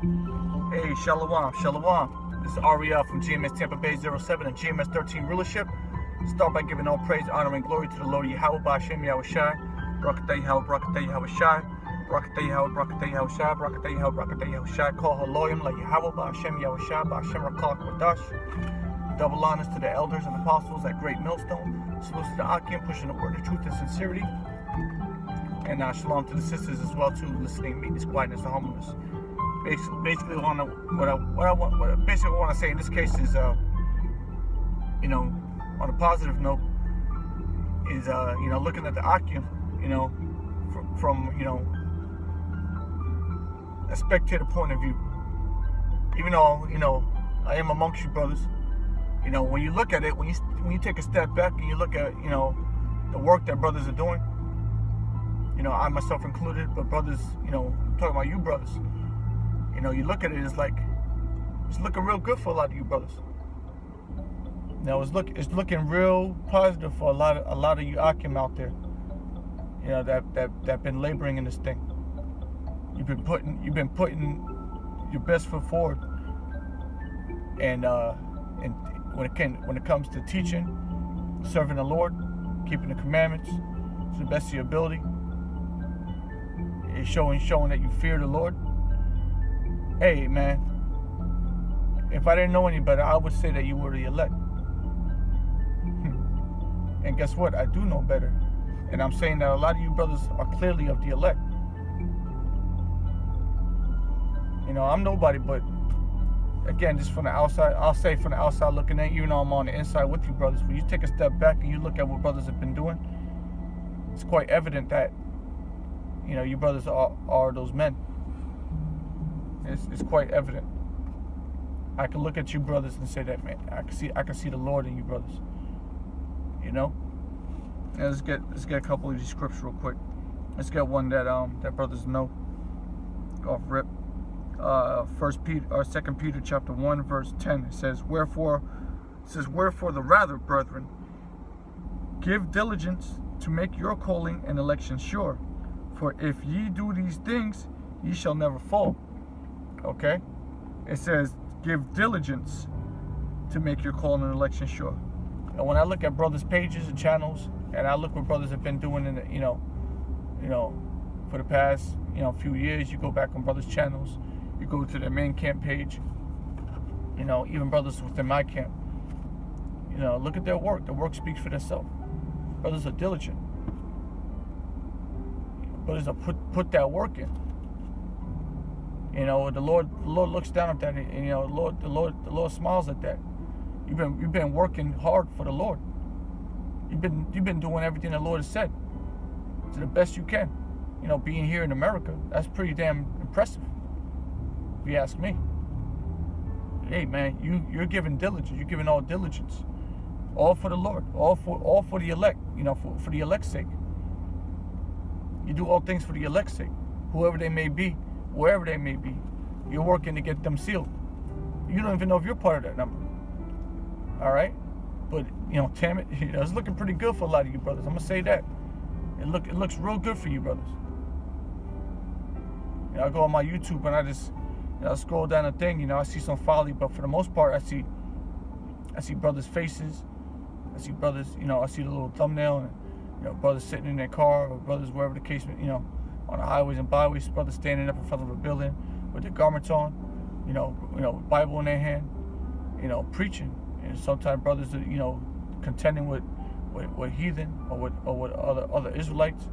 Hey, Shalom, Shalom. This is Ariel from GMSTAMPABAY07 and GMS13 Rulership. Start by giving all praise, honor, and glory to the Lord Yahweh, Ba'ashem Yahushai. Barakatah Yahweh, Barakatah Yahushai. Barakatah Yahweh, Barakatah Yahushai. Barakatah Yahweh, Barakatah Yahushai. Call Haloyim, La Yahweh, Ba'ashem Yahushai, Ba'ashem Rakak Wadash. Double honors to the elders and apostles at Great Millstone. Salutes to the Akim, pushing the word of truth and sincerity. And shalom to the sisters as well too, listening, meekness, quietness, and humbleness. Basically, what I want to say in this case is, on a positive note, is looking at the Akim, from a spectator point of view. Even though I am amongst you brothers, when you look at it, when you take a step back and you look at the work that brothers are doing, I myself included, but brothers, I'm talking about you brothers. You look at it, it's looking real good for a lot of you brothers. It's looking real positive for a lot of you Akim out there. That been laboring in this thing. You've been putting your best foot forward, and when it comes to teaching, serving the Lord, keeping the commandments to the best of your ability, it's showing that you fear the Lord. Hey, man, if I didn't know any better, I would say that you were the elect. And guess what? I do know better. And I'm saying that a lot of you brothers are clearly of the elect. I'm nobody, but again, just from the outside, I'll say from the outside looking at you, I'm on the inside with you brothers. When you take a step back and you look at what brothers have been doing, it's quite evident that, you brothers are those men. It's quite evident. I can look at you brothers and say that, man, I can see the Lord in you brothers. Now let's get a couple of these scriptures real quick. Let's get one that brothers know off rip. 2 Peter chapter 1 verse 10. It says, wherefore the rather, brethren, give diligence to make your calling and election sure. For if ye do these things, ye shall never fall. Okay? It says, give diligence to make your calling and election sure. And when I look at brothers' pages and channels, and I look what brothers have been doing in the, for the past, few years, you go back on brothers' channels, you go to their main camp page, even brothers within my camp, look at their work. The work speaks for themselves. Brothers are diligent. Brothers are put that work in. The Lord looks down at that, and the Lord smiles at that. You've been working hard for the Lord. You've been doing everything the Lord has said to the best you can. Being here in America, that's pretty damn impressive, if you ask me. Hey man, you're giving diligence. You're giving all diligence, all for the Lord, all for the elect. For the elect's sake. You do all things for the elect's sake, whoever they may be, wherever they may be. You're working to get them sealed. You don't even know if you're part of that number. All right, but damn it, it's looking pretty good for a lot of you brothers. I'm gonna say that. It looks real good for you brothers. I go on my YouTube and I just scroll down the thing. I see some folly, but for the most part, I see brothers' faces. I see brothers. I see the little thumbnail, and brothers sitting in their car, or brothers wherever the case, on the highways and byways. Brothers standing up in front of a building with their garments on, Bible in their hand, preaching. And sometimes brothers are, contending with heathen or with other Israelites.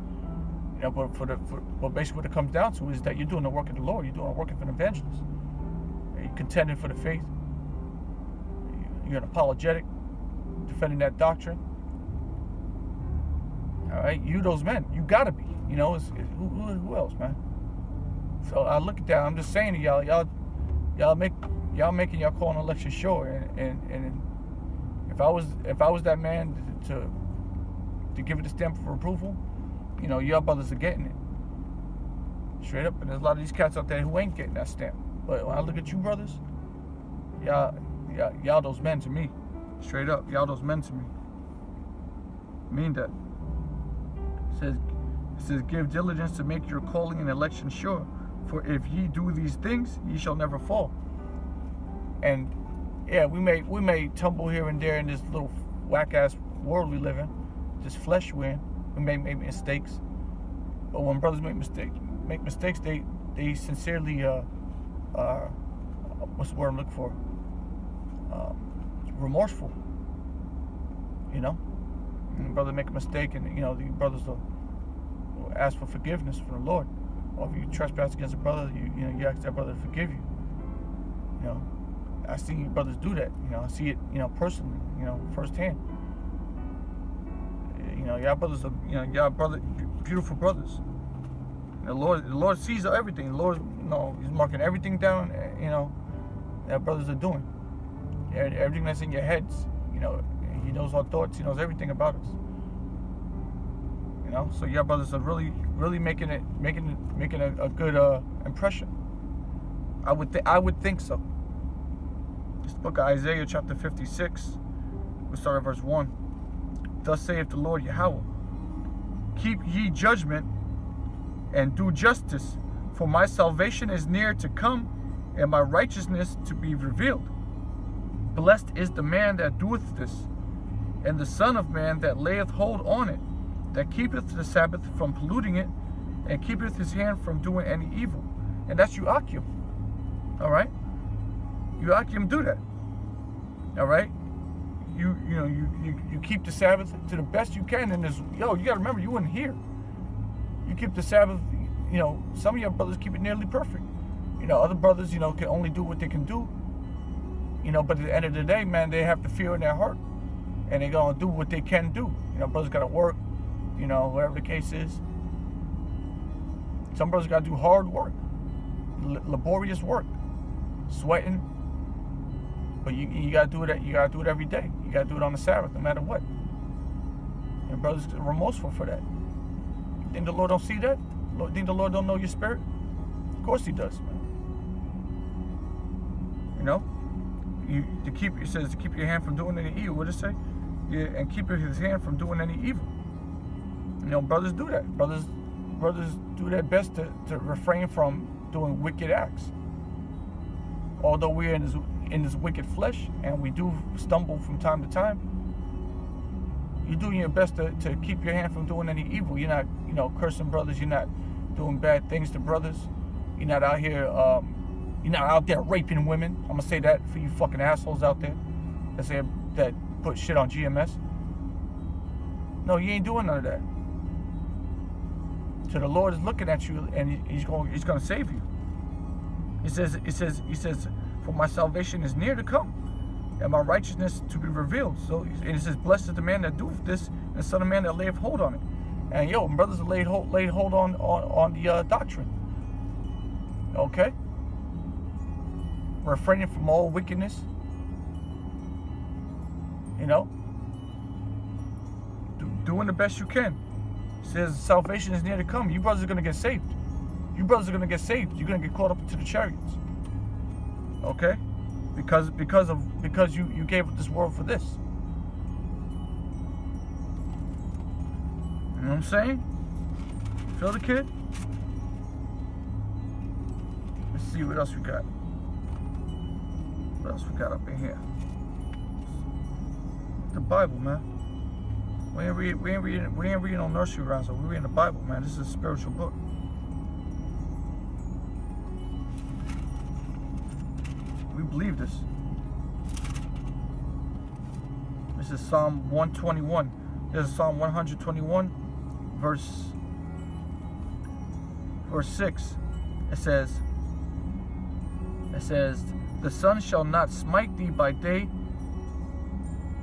But basically what it comes down to is that you're doing the work of the Lord. You're doing the work of an evangelist. You're contending for the faith. You're an apologetic, defending that doctrine. All right, you those men. You gotta be. Who else, man? So I look at that. I'm just saying to y'all making y'all calling election sure. And if I was that man to give it a stamp of approval, y'all brothers are getting it straight up. And there's a lot of these cats out there who ain't getting that stamp. But when I look at you brothers, y'all those men to me, straight up. Y'all those men to me. Mean that. It says give diligence to make your calling and election sure. For if ye do these things, ye shall never fall. And yeah, we may tumble here and there in this little whack-ass world we live in, this flesh we're in. We may make mistakes, but when brothers make mistakes, they sincerely what's the word I'm looking for? Remorseful. You know, and the brother make a mistake, and the brothers will ask for forgiveness from the Lord. Or if you trespass against a brother, you ask that brother to forgive you. I see brothers do that. I see it, personally, firsthand. Y'all brothers are, beautiful brothers. The Lord sees everything. The Lord, He's marking everything down. That brothers are doing. Everything that's in your heads. He knows our thoughts. He knows everything about us. So y'all brothers are really making a good impression. I would think so. This book of Isaiah, chapter 56, we'll start at verse 1. Thus saith the Lord Yahweh, keep ye judgment and do justice, for my salvation is near to come, and my righteousness to be revealed. Blessed is the man that doeth this, and the Son of Man that layeth hold on it, that keepeth the Sabbath from polluting it, and keepeth his hand from doing any evil. And that's Joachim. All right? Joachim do that. All right? You keep the Sabbath to the best you can. And you gotta remember, you weren't here. You keep the Sabbath, some of your brothers keep it nearly perfect. Other brothers, can only do what they can do. But at the end of the day, man, they have the fear in their heart. And they're gonna do what they can do. Brothers gotta work, whatever the case is. Some brothers gotta do hard work, laborious work, sweating. But you gotta do it. You gotta do it every day. You gotta do it on the Sabbath, no matter what. And brothers are remorseful for that. You think the Lord don't see that? Think the Lord don't know your spirit? Of course He does, man. It says to keep your hand from doing any evil. What does it say? Yeah, and keep his hand from doing any evil. Brothers do that. Brothers do their best to refrain from doing wicked acts. Although we're in this wicked flesh, and we do stumble from time to time, you're doing your best to keep your hand from doing any evil. You're not, cursing brothers. You're not doing bad things to brothers. You're not out here, you're not out there raping women. I'm gonna say that for you fucking assholes out there that put shit on GMS. No, you ain't doing none of that. So the Lord is looking at you, and He's gonna save you. He says, for my salvation is near to come, and my righteousness to be revealed. So, and it says, blessed is the man that doeth this, and the Son of Man that layeth hold on it. And brothers are laid hold on the doctrine. Okay? Refraining from all wickedness. Doing the best you can. It says salvation is near to come. You brothers are gonna get saved. You brothers are gonna get saved. You're gonna get caught up into the chariots. Okay? Because you gave up this world for this. You know what I'm saying? Feel the kid? Let's see what else we got. What else we got up in here? The Bible, man. We ain't reading no nursery rhymes. We're reading the Bible, man. This is a spiritual book. We believe this. This is Psalm 121. This is Psalm 121, verse 6. It says, the sun shall not smite thee by day,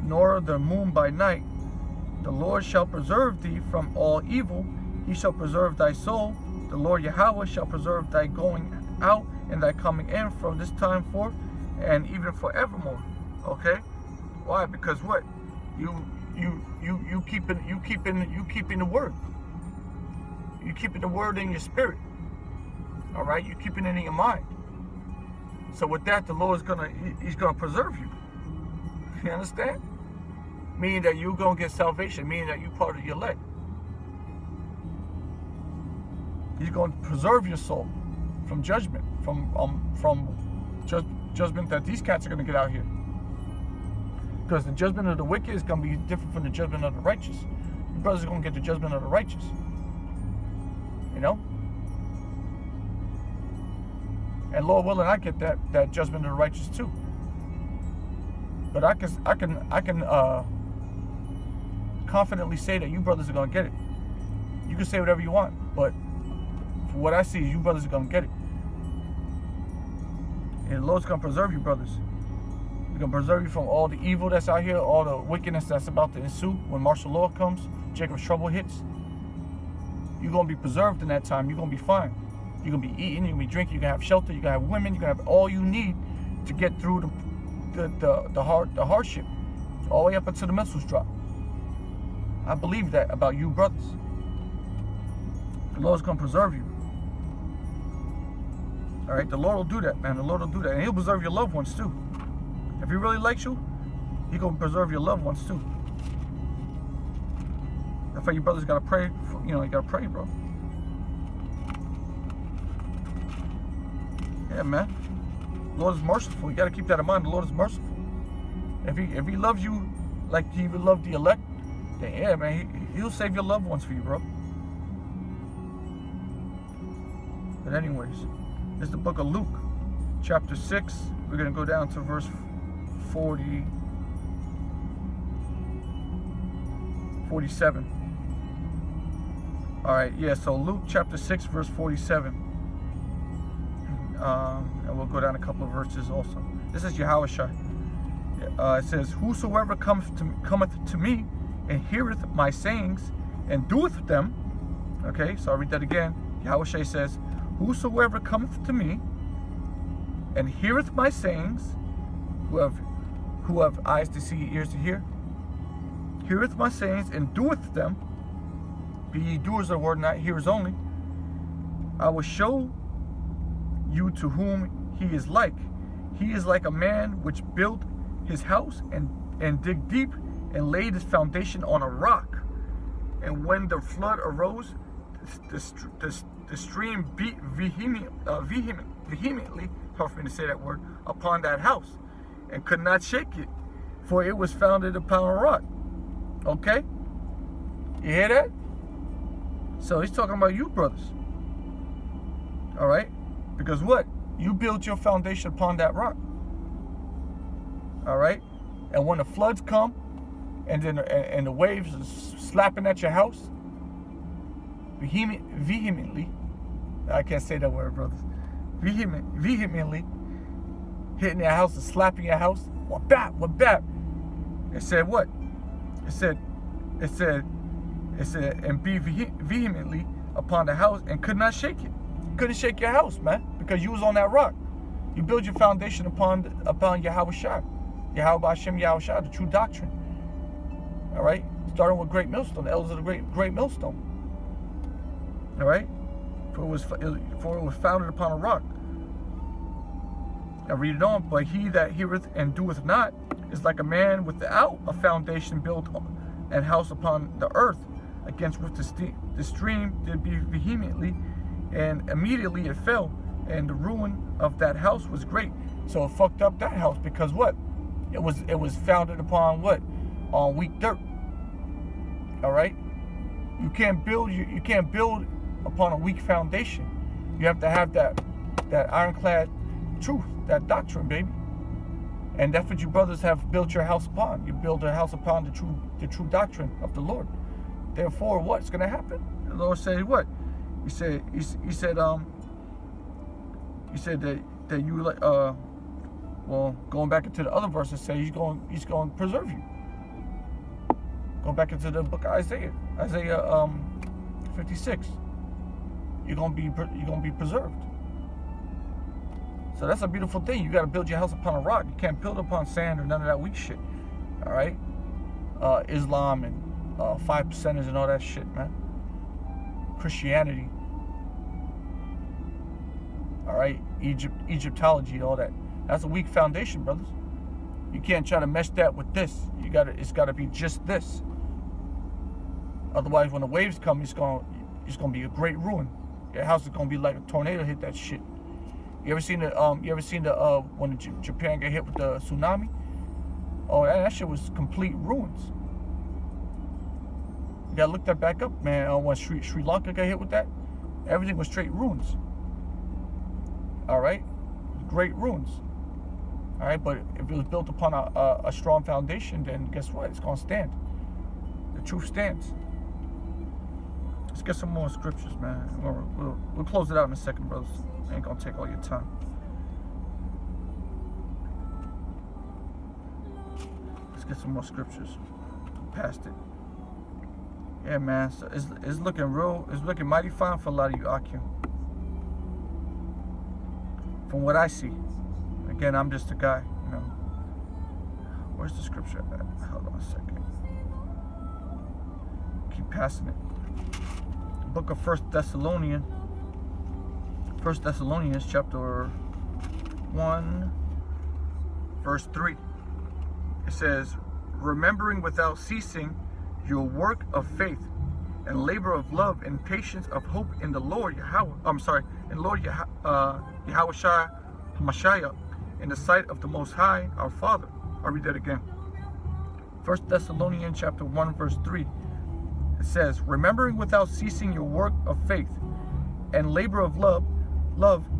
nor the moon by night. The Lord shall preserve thee from all evil. He shall preserve thy soul. The Lord Yahweh shall preserve thy going out and thy coming in from this time forth and even forevermore. Okay? Why? Because what? You keeping the word. You keeping the word in your spirit. All right? You keeping it in your mind. So with that, the Lord He's gonna preserve you. You understand? Meaning that you're gonna get salvation. Meaning that you're part of your elect. He's gonna preserve your soul judgment, judgment that these cats are gonna get out here. Because the judgment of the wicked is gonna be different from the judgment of the righteous. Your brothers are gonna get the judgment of the righteous. You know? And Lord willing, I get that judgment of the righteous too. But I can confidently say that you brothers are gonna get it. You can say whatever you want, but for what I see, you brothers are gonna get it. And the Lord's gonna preserve you, brothers. He's gonna preserve you from all the evil that's out here, all the wickedness that's about to ensue when martial law comes, Jacob's trouble hits. You're gonna be preserved in that time. You're gonna be fine. You're gonna be eating, you're gonna be drinking, you're gonna have shelter, you're gonna have women, you're gonna have all you need to get through the hardship, all the way up until the missiles drop. I believe that about you brothers. The Lord's gonna preserve you. All right, the Lord will do that, man. The Lord will do that, and He'll preserve your loved ones too. If He really likes you, He's gonna preserve your loved ones too. That's why you brothers gotta pray. You gotta pray, bro. Yeah, man. The Lord is merciful. You gotta keep that in mind. The Lord is merciful. If He loves you like He would love the elect, then yeah, man, He'll save your loved ones for you, bro. But anyways, this is the book of Luke, chapter 6. We're gonna go down to verse 47. All right, yeah. So Luke chapter 6, verse 47. And we'll go down a couple of verses also. This is Yahushua. It says, "Whosoever cometh to me, and heareth my sayings, and doeth them." Okay, so I'll read that again. Yahushua says, "Whosoever cometh to me, and heareth my sayings," who have eyes to see, ears to hear, "heareth my sayings, and doeth them, be ye doers of the word, not hearers only, I will show you to whom he is like. He is like a man which built his house and dig deep and laid his foundation on a rock. And when the flood arose, the stream beat vehemently, hard for me to say that word, upon that house, and could not shake it, for it was founded upon a rock." Okay? You hear that? So he's talking about you brothers. All right? Because what? You built your foundation upon that rock. All right? And when the floods come, and then and the waves are slapping at your house, vehemently, I can't say that word, brothers. Vehemently hitting your house and slapping your house. What bap? It said what? It said, and be vehemently upon the house and could not shake it. Couldn't shake your house, man, because you was on that rock. You build your foundation upon Yahushua, Yahushua, the true doctrine. All right, starting with Great Millstone, the elders of the Great Millstone. All right, for it was founded upon a rock. I read it on. But he that heareth and doeth not is like a man without a foundation built and house upon the earth, against which the stream did be vehemently, and immediately it fell, and the ruin of that house was great. So it fucked up that house, because what? It was founded upon what? On weak dirt. All right? You can't build upon a weak foundation. You have to have that ironclad truth, that doctrine, baby. And that's what you brothers have built your house upon. You build a house upon the true doctrine of the Lord. Therefore, what's going to happen? The Lord said what? He said that you like well, going back into the other verses, say he's going to preserve you. Going back into the book of Isaiah 56. You're gonna be preserved. So that's a beautiful thing. You got to build your house upon a rock. You can't build upon sand or none of that weak shit. All right, Islam and 5%ers and all that shit, man. Christianity. All right, Egyptology, all that. That's a weak foundation, brothers. You can't try to mesh that with this. It's gotta be just this. Otherwise, when the waves come, it's gonna be a great ruin. Your house is gonna be like a tornado hit that shit. You ever seen the when Japan got hit with the tsunami? Oh, that shit was complete ruins. You gotta look that back up, man. When Sri Lanka got hit with that, everything was straight ruins. All right, great ruins. All right, but if it was built upon a strong foundation, then guess what? It's gonna stand. The truth stands. Let's get some more scriptures, man. We'll close it out in a second, brothers. Ain't gonna take all your time. Let's get some more scriptures. Past it. Yeah, man. So it's looking mighty fine for a lot of you, Akim. From what I see. Again, I'm just a guy, you know. Where's the scripture at? Hold on a second. Keep passing it. Book of 1 Thessalonians chapter 1, verse 3. It says, remembering without ceasing your work of faith and labor of love and patience of hope in the Lord Yahweh. Yahweh Shai HaMashiach, in the sight of the Most High, our Father. I'll read that again. 1 Thessalonians chapter 1, verse 3. It says, remembering without ceasing your work of faith and labor of love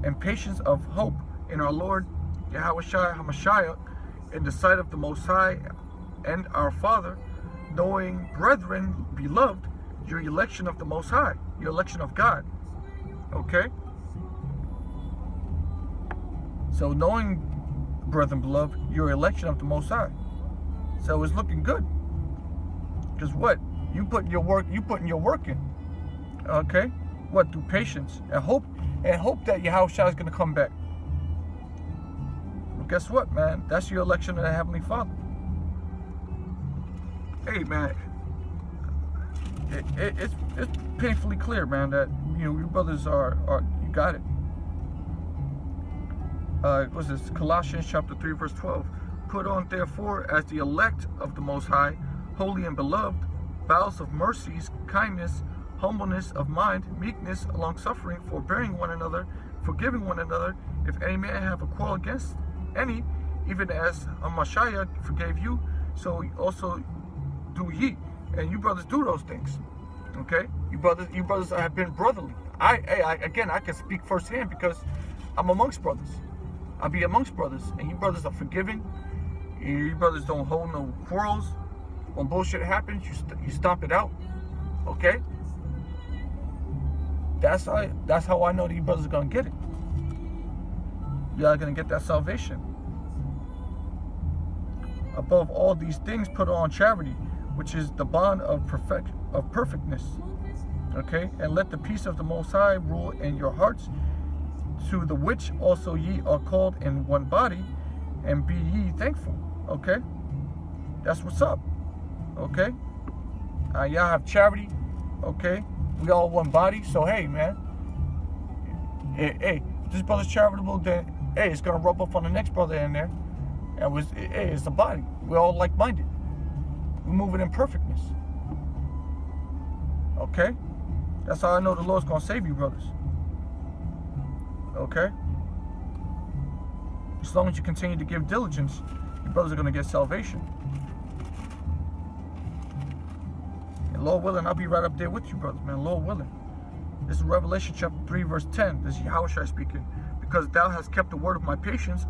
and patience of hope in our Lord Yahweh Shai HaMashiach, in the sight of the Most High and our Father, knowing, brethren, beloved, your election of the Most High, your election of God. Okay? So knowing, brethren, beloved, your election of the Most High. So it's looking good. Because what? You putting your work in. Okay? What? Through patience and hope that Yahweh Shai is going to come back. Well, guess what, man? That's your election of the Heavenly Father. Hey, man. It's painfully clear, man, that you brothers are you got it. What's this? Colossians chapter 3, verse 12. Put on, therefore, as the elect of the Most High, holy and beloved, bowels of mercies, kindness, humbleness of mind, meekness, long-suffering, forbearing one another, forgiving one another, if any man have a quarrel against any, even as Mashiach forgave you, so also do ye. And you brothers do those things. Okay? You brothers have been brotherly. I can speak firsthand because I'm amongst brothers. I be amongst brothers, and you brothers are forgiving. You brothers don't hold no quarrels. When bullshit happens, you stomp it out. Okay? That's how I know that you brothers are gonna get it. You are gonna get that salvation. Above all these things, put on charity, which is the bond of perfectness. Okay? And let the peace of the Most High rule in your hearts, to the which also ye are called in one body, and be ye thankful. Okay? That's what's up. Okay? Y'all have charity. Okay? We all one body. So hey, man. Hey, if this brother's charitable, then hey, it's gonna rub off on the next brother in there. And it's a body. We're all like-minded. We're moving in perfectness. Okay? That's how I know the Lord's gonna save you, brothers. Okay? As long as you continue to give diligence, your brothers are going to get salvation. And Lord willing, I'll be right up there with you, brothers, man. Lord willing. This is Revelation chapter 3, verse 10. This is Yahweh Shai speaking. Because thou hast kept the word of my patience,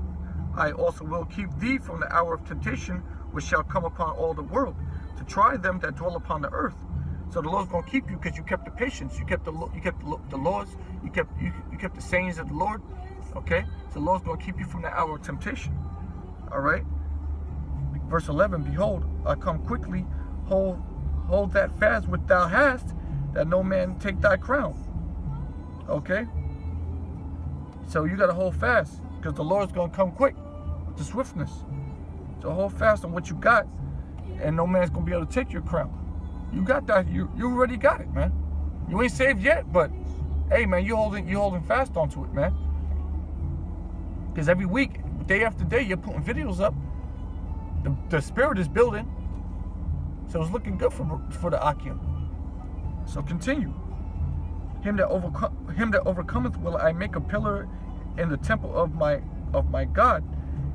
I also will keep thee from the hour of temptation, which shall come upon all the world, to try them that dwell upon the earth. So the Lord's going to keep you because you kept the patience. You kept the laws. You kept the sayings of the Lord. Okay? So the Lord's going to keep you from the hour of temptation. All right? Verse 11, behold, I come quickly. Hold that fast which thou hast, that no man take thy crown. Okay? So you got to hold fast because the Lord's going to come quick with the swiftness. So hold fast on what you got, and no man's going to be able to take your crown. You got that. You already got it, man. You ain't saved yet, but hey, man, you holding fast onto it, man. Because every week, day after day, you're putting videos up. The spirit is building, so it's looking good for the Akim. So continue. Him that overcometh will I make a pillar in the temple of my God,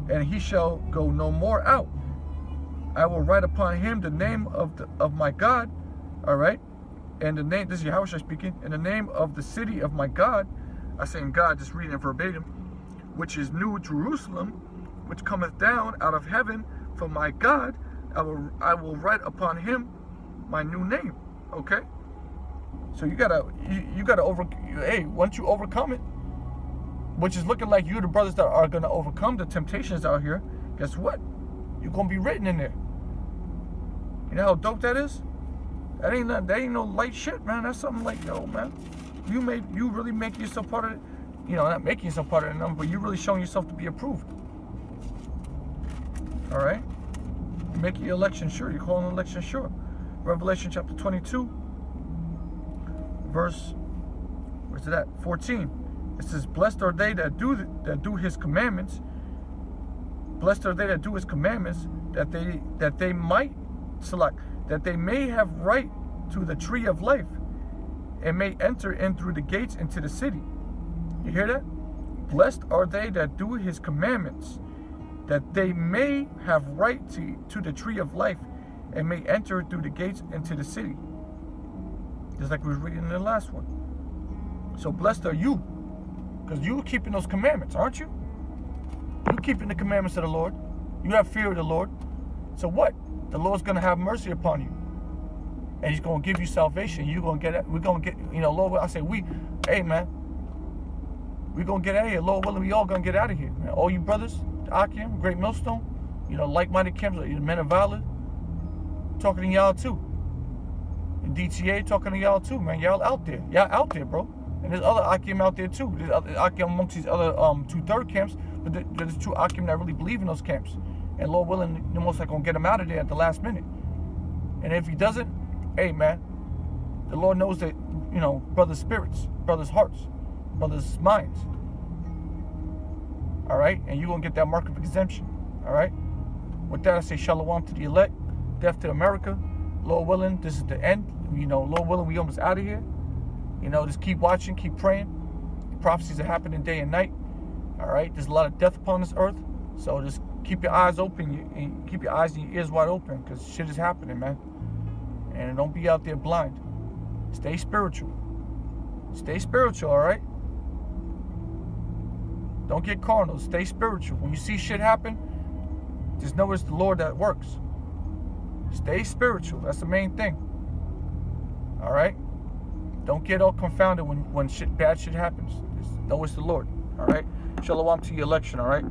and he shall go no more out. I will write upon him the name of my God, all right, and the name, this is Yahushua speaking, in the name of the city of my God. I say in God, just reading it verbatim, which is New Jerusalem, which cometh down out of heaven from my God. I will write upon him my new name. Okay, so you gotta once you overcome it, which is looking like you, the brothers that are gonna overcome the temptations out here, guess what? You're gonna be written in there. You know how dope that is? That ain't no light shit, man. That's something like, yo, man, you really make yourself part of it. You know, not making yourself part of the number, but you really showing yourself to be approved. All right, you make your election sure. You're calling election sure. Revelation chapter 22, verse, where's it at? 14. It says, "Blessed are they that do His commandments. Blessed are they that do His commandments, that they might select, that they may have right to the tree of life, and may enter in through the gates into the city." You hear that? Blessed are they that do His commandments, that they may have right to the tree of life, and may enter through the gates into the city. Just like we were reading in the last one. So blessed are you, because you keeping those commandments, aren't you? You keeping the commandments of the Lord. You have fear of the Lord. So what? The Lord's going to have mercy upon you. And He's going to give you salvation. You're going to get it. We're going to get, you know, Lord, I say hey, man, we're going to get out of here. Lord willing, we all going to get out of here. Man. All you brothers, Akim, Great Millstone, you know, like-minded camps, the men of valor, talking to y'all too. And DTA talking to y'all too, man. Y'all out there. Y'all out there, bro. And there's other Akim out there too. There's other Akim amongst these other 2/3 camps, but there's true Akim that really believe in those camps. And Lord willing, the Most High gonna get him out of there at the last minute. And if He doesn't, hey man, the Lord knows that, you know, brothers' spirits, brothers' hearts, brothers' minds. All right, and you're gonna get that mark of exemption. All right. With that, I say shalom to the elect, death to America. Lord willing, this is the end. You know, Lord willing, we almost out of here. You know, just keep watching, keep praying. The prophecies are happening day and night. All right, there's a lot of death upon this earth. So just keep your eyes open and keep your eyes and your ears wide open, because shit is happening, man. And don't be out there blind. Stay spiritual. Stay spiritual, all right? Don't get carnal. Stay spiritual. When you see shit happen, just know it's the Lord that works. Stay spiritual. That's the main thing. All right? Don't get all confounded when bad shit happens. Just know it's the Lord. All right? Shalom to your election, all right?